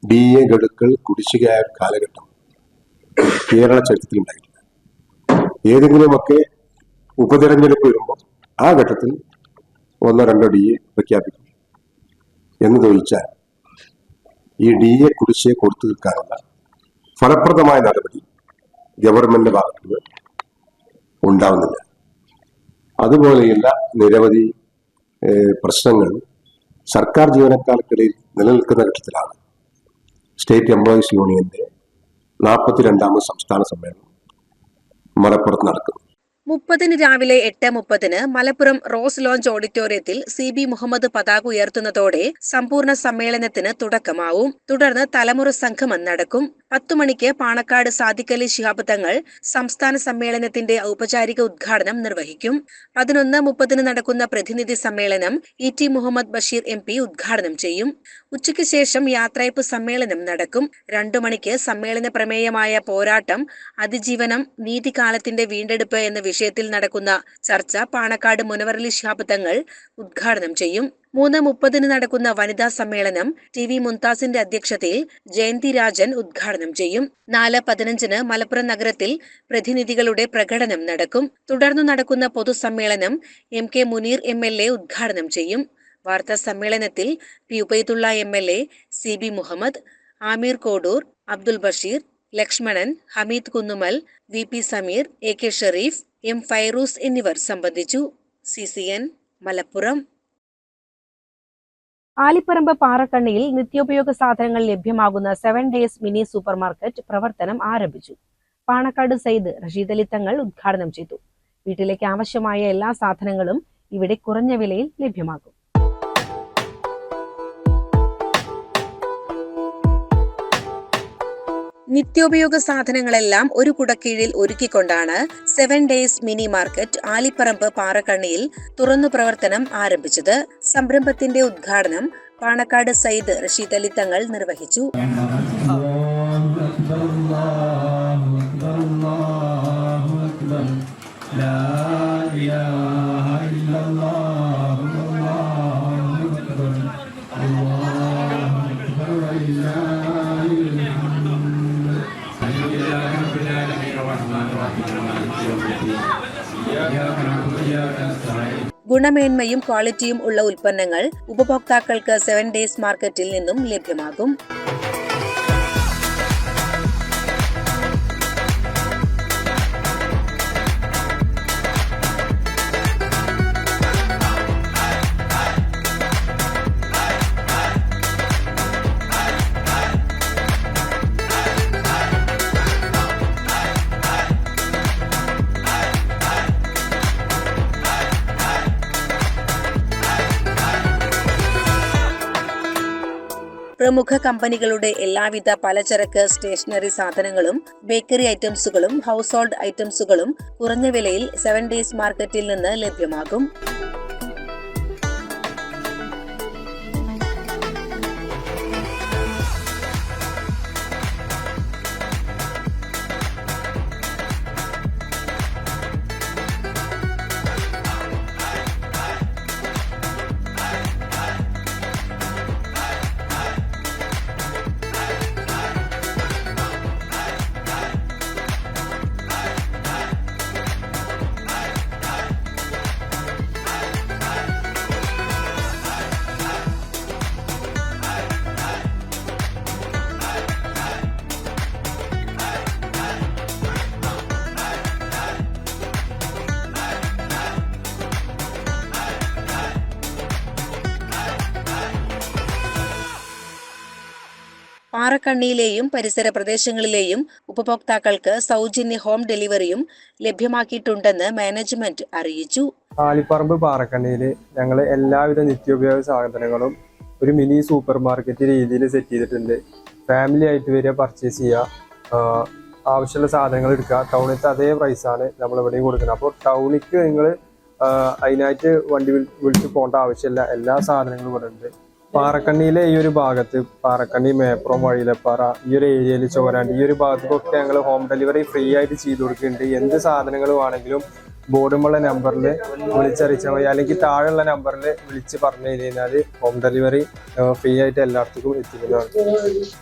S18: DA ഗഡുക്കൾ കുടിശ്ശികയായ കാലഘട്ടം കേരള ചരിത്രത്തിൽ ഉണ്ടായിട്ടില്ല. ഏതെങ്കിലുമൊക്കെ ഉപതെരഞ്ഞെടുപ്പ് വരുമ്പോൾ ആ ഘട്ടത്തിൽ 1-2 DA പ്രഖ്യാപിക്കും എന്ന് ചോദിച്ചാൽ ഈ DA കുടിശ്ശിക കൊടുത്തു തീർക്കാനുള്ള ഫലപ്രദമായ നടപടി ഗവൺമെന്റിന്റെ ഭാഗത്തുനിന്ന് ഉണ്ടാവുന്നില്ല. അതുപോലെയുള്ള നിരവധി പ്രശ്നങ്ങൾ സർക്കാർ ജീവനക്കാർക്കിടയിൽ നിലനിൽക്കുന്ന ഘട്ടത്തിലാണ് സ്റ്റേറ്റ് എംപ്ലോയീസ് യൂണിയന്റെ 42ാമത് സംസ്ഥാന സമ്മേളനം മലപ്പുറത്ത് നടക്കുന്നത്.
S7: 30 രാവിലെ 8:30 മലപ്പുറം റോസ് ലോഞ്ച് ഓഡിറ്റോറിയത്തിൽ CB മുഹമ്മദ് പതാക ഉയർത്തുന്നതോടെ സമ്പൂർണ്ണ സമ്മേളനത്തിന് തുടക്കമാവും. തുടർന്ന് തലമുറ സംഗമം നടക്കും. 10 മണിക്ക് പാണക്കാട് സാദിഖലി ശിഹാബ് തങ്ങൾ സംസ്ഥാന സമ്മേളനത്തിന്റെ ഔപചാരിക ഉദ്ഘാടനം നിർവഹിക്കും. 11:30 നടക്കുന്ന പ്രതിനിധി സമ്മേളനം ET മുഹമ്മദ് ബഷീർ MP ഉദ്ഘാടനം ചെയ്യും. ഉച്ചയ്ക്ക് ശേഷം യാത്രയപ്പ് സമ്മേളനം നടക്കും. 2 മണിക്ക് സമ്മേളന പ്രമേയമായ പോരാട്ടം, അതിജീവനം, നീതികാലത്തിന്റെ വീണ്ടെടുപ്പ് എന്ന വിഷയത്തിൽ നടക്കുന്ന ചർച്ച പാണക്കാട് മുനവറലി ശിഹാബ് തങ്ങൾ ഉദ്ഘാടനം ചെയ്യും. 3:30 നടക്കുന്ന വനിതാ സമ്മേളനം TV മുംതാസിന്റെ അധ്യക്ഷതയിൽ ജയന്തി രാജൻ ഉദ്ഘാടനം ചെയ്യും. 4:15 മലപ്പുറം നഗരത്തിൽ പ്രതിനിധികളുടെ പ്രകടനം നടക്കും. തുടർന്ന് നടക്കുന്ന പൊതുസമ്മേളനം MK മുനീർ MLA ഉദ്ഘാടനം ചെയ്യും. വാർത്താ സമ്മേളനത്തിൽ P. Ubaidulla MLA, CB Muhammad, Ameer Kodur, Abdul Basheer, Lakshmanan, Hameed Kunnumal, VP Sameer, AK Sherif, M. Fairooz എന്നിവർ സംബന്ധിച്ചു. CCN മലപ്പുറം.
S4: ആലിപ്പറമ്പ് പാറക്കണ്ണിയിൽ നിത്യോപയോഗ സാധനങ്ങൾ ലഭ്യമാകുന്ന 7 days മിനി സൂപ്പർ മാർക്കറ്റ് പ്രവർത്തനം ആരംഭിച്ചു. പാണക്കാട് സയ്യിദ് റഷീദ് അലി തങ്ങൾ ഉദ്ഘാടനം ചെയ്തു. വീട്ടിലേക്ക് ആവശ്യമായ എല്ലാ സാധനങ്ങളും ഇവിടെ കുറഞ്ഞ വിലയിൽ ലഭ്യമാകും.
S7: നിത്യോപയോഗ സാധനങ്ങളെല്ലാം ഒരു കുടക്കീഴിൽ ഒരുക്കിക്കൊണ്ടാണ് 7 days മിനി മാർക്കറ്റ് ആലിപ്പറമ്പ് പാറക്കണ്ണിയിൽ തുറന്നു പ്രവർത്തനം ആരംഭിച്ചത്. സംരംഭത്തിന്റെ ഉദ്ഘാടനം പാണക്കാട് സയ്യിദ് റഷീദ് അലി തങ്ങൾ നിർവഹിച്ചു. ഗുണമേന്മയും ക്വാളിറ്റിയും ഉള്ള ഉൽപ്പന്നങ്ങൾ ഉപഭോക്താക്കൾക്ക് 7 days മാർക്കറ്റിൽ നിന്നും ലഭ്യമാകും. പ്രമുഖ കമ്പനികളുടെ എല്ലാവിധ പലചരക്ക് സ്റ്റേഷനറി സാധനങ്ങളും ബേക്കറി ഐറ്റംസുകളും ഹൗസ് ഹോൾഡ് ഐറ്റംസുകളും കുറഞ്ഞ വിലയിൽ 7 ഡേയ്സ് മാർക്കറ്റിൽ നിന്ന് ലഭ്യമാകും. പാറക്കണ്ണിയിലെയും പരിസര പ്രദേശങ്ങളിലെയും ഉപഭോക്താക്കൾക്ക് സൗജന്യ ഹോം ഡെലിവറിയും ലഭ്യമാക്കിയിട്ടുണ്ടെന്ന് മാനേജ്മെന്റ് അറിയിച്ചു.
S12: ആലിപ്പറമ്പ് പാറക്കണ്ണിയിൽ ഞങ്ങൾ എല്ലാവിധ നിത്യോപയോഗ സാധനങ്ങളും ഒരു മിനി സൂപ്പർ മാർക്കറ്റ് രീതിയിൽ സെറ്റ് ചെയ്തിട്ടുണ്ട്. ഫാമിലി ആയിട്ട് വരിക, പർച്ചേസ് ചെയ്യുക, ആവശ്യമുള്ള സാധനങ്ങൾ എടുക്കുക. ടൗണിലത്തെ അതേ പ്രൈസാണ് നമ്മൾ ഇവിടെയും കൊടുക്കുന്നത്. അപ്പോൾ ടൗണിലേക്ക് നിങ്ങൾ അതിനായിട്ട് വണ്ടി വിളിച്ച് പോകേണ്ട ആവശ്യമില്ല. എല്ലാ സാധനങ്ങളും ഇവിടെ ഉണ്ട്. പാറക്കണ്ണിയിലെ ഈ ഒരു ഭാഗത്ത്, പാറക്കണ്ണി, മേപ്പുറം, വഴിയിലപ്പാറ, ഈ ഒരു ഏരിയയിൽ, ചോരാണ്ടി, ഈ ഒരു ഭാഗത്തൊക്കെ ഞങ്ങൾ ഹോം ഡെലിവറി ഫ്രീ ആയിട്ട് ചെയ്ത് കൊടുക്കുന്നുണ്ട്. എന്ത് സാധനങ്ങളും ആണെങ്കിലും ബോർഡുമുള്ള നമ്പറിൽ വിളിച്ചറിയിച്ചാൽ മതി, അല്ലെങ്കിൽ താഴെയുള്ള നമ്പറിൽ വിളിച്ച് പറഞ്ഞു കഴിഞ്ഞാൽ ഹോം ഡെലിവറി ഫ്രീ ആയിട്ട് എല്ലായിടത്തും എത്തിക്കുന്നതാണ്.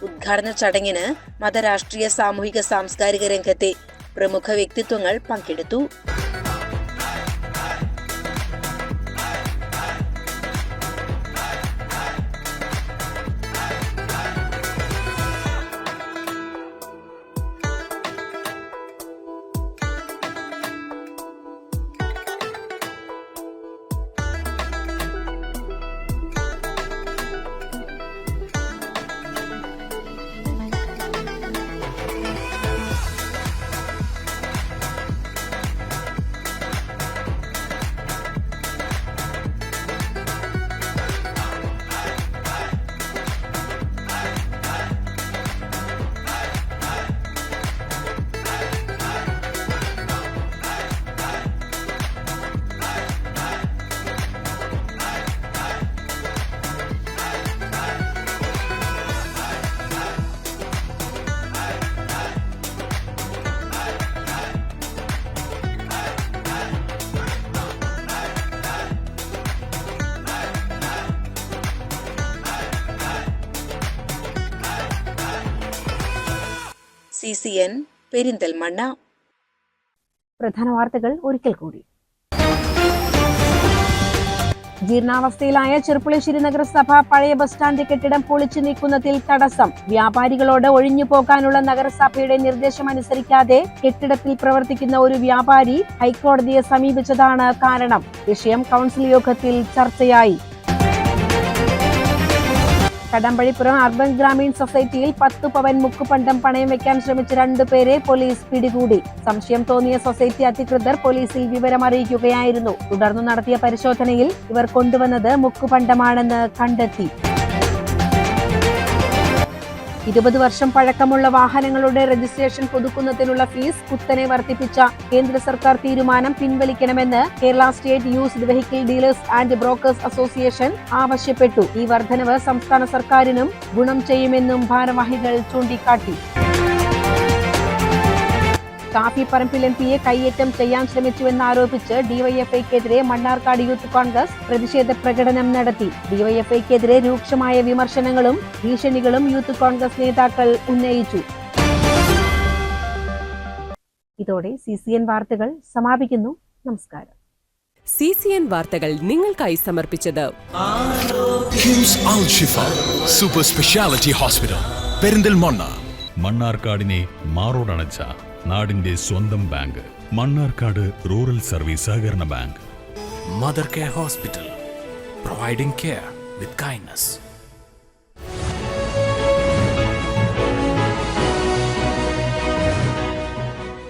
S7: ഉദ്ഘാടന ചടങ്ങിന് മതരാഷ്ട്രീയ സാമൂഹിക സാംസ്കാരിക രംഗത്തെ പ്രമുഖ വ്യക്തിത്വങ്ങൾ പങ്കെടുത്തു. CCN പെരിന്തൽമണ്ണ.
S4: പ്രധാന വാർത്തകൾ ഒരിക്കൽ കൂടി. ജീർണാവസ്ഥയിലായ ചെറുപ്പുളശ്ശേരി നഗരസഭ പഴയ ബസ് സ്റ്റാൻഡ് കെട്ടിടം പൊളിച്ചു നീക്കുന്നതിൽ തടസ്സം. വ്യാപാരികളോട് ഒഴിഞ്ഞു പോകാനുള്ള നഗരസഭയുടെ നിർദ്ദേശമനുസരിക്കാതെ കെട്ടിടത്തിൽ പ്രവർത്തിക്കുന്ന ഒരു വ്യാപാരി ഹൈക്കോടതിയെ സമീപിച്ചതാണ് കാരണം. വിഷയം കൗൺസിൽ യോഗത്തിൽ ചർച്ചയായി. കടമ്പഴിപ്പുറം അർബൻ ഗ്രാമീൺ സൊസൈറ്റിയിൽ 10 പവൻ മുക്കുപണ്ടം പണയം വെക്കാൻ ശ്രമിച്ച 2 പേരെ പോലീസ് പിടികൂടി. സംശയം തോന്നിയ സൊസൈറ്റി അധികൃതർ പോലീസിൽ വിവരമറിയിക്കുകയായിരുന്നു. തുടർന്ന് നടത്തിയ പരിശോധനയിൽ ഇവർ കൊണ്ടുവന്നത് മുക്കുപണ്ടമാണെന്ന് കണ്ടെത്തി. 20 വർഷം പഴക്കമുള്ള വാഹനങ്ങളുടെ രജിസ്ട്രേഷൻ പുതുക്കുന്നതിനുള്ള ഫീസ് കുത്തനെ വർദ്ധിപ്പിച്ച കേന്ദ്ര സർക്കാർ തീരുമാനം പിൻവലിക്കണമെന്ന് Kerala state used vehicle dealers and brokers association ആവശ്യപ്പെട്ടു. ഈ വർധനവ് സംസ്ഥാന സർക്കാരിനും ഗുണം ചെയ്യുമെന്നും ഭാരവാഹികൾ ചൂണ്ടിക്കാട്ടി. ഷാഫി പറമ്പിൽ എംപിയെ കയ്യേറ്റം ചെയ്യാൻ ശ്രമിച്ചുവെന്നാരോപിച്ച് ഡിവൈഎഫ്ഐക്കെതിരെ മണ്ണാർക്കാട് യൂത്ത് കോൺഗ്രസ് പ്രതിഷേധ പ്രകടനം നടത്തി. ഡിവൈഎഫ്ഐക്കെതിരെ രൂക്ഷമായ വിമർശനങ്ങളും ഭീഷണികളും യൂത്ത് കോൺഗ്രസ് നേതാക്കൾ ഉന്നയിച്ചു. ഇതോടെ CCN വാർത്തകൾ സമാപിക്കുന്നു. നമസ്കാരം.
S1: CCN വാർത്തകൾ നിങ്ങൾക്കായി സമർപ്പിച്ചത്
S2: കിംസ് അൽ ഷിഫ സൂപ്പർ സ്പെഷ്യാലിറ്റി ഹോസ്പിറ്റൽ പെരിന്തൽമണ്ണ.
S3: മണ്ണാർക്കാടിനെ മാറോടണച്ച നാടിന്റെ സ്വന്തം ബാങ്ക് മണ്ണാർക്കാട് റൂറൽ സർവീസ് സഹകരണ bank.
S2: Mother care hospital providing care with kindness.